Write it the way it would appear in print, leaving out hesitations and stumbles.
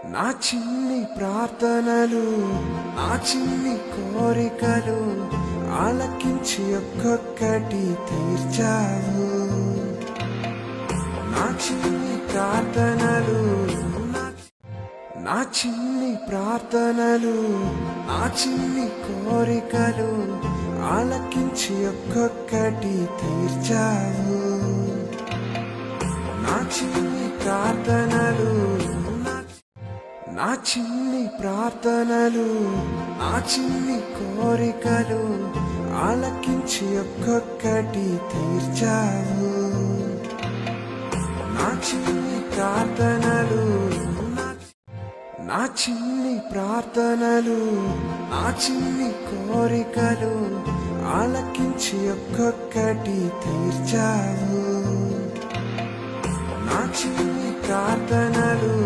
నా చిన్ని ప్రార్థనలు, నా చిన్ని కోరికలు ఆలకించి ఒక్కొక్కటి తీర్చావు. నా చిన్ని ప్రార్థనలు, నా చిన్ని ప్రార్థనలు, నా చిన్ని కోరికలు ఆలకించి ఒక్కొక్కటి తీర్చావు. నా చిన్ని ప్రార్థనలు, నా చిన్ని ప్రార్థనలు, నా చిన్ని కోరికలు ఆలకించి ఒక్కొక్కటి తీర్చావు. నా చిన్ని ప్రార్థనలు, నా చిన్ని ప్రార్థనలు, నా చిన్ని కోరికలు ఆలకించి ఒక్కొక్కటి తీర్చావు. నా చిన్ని ప్రార్థనలు.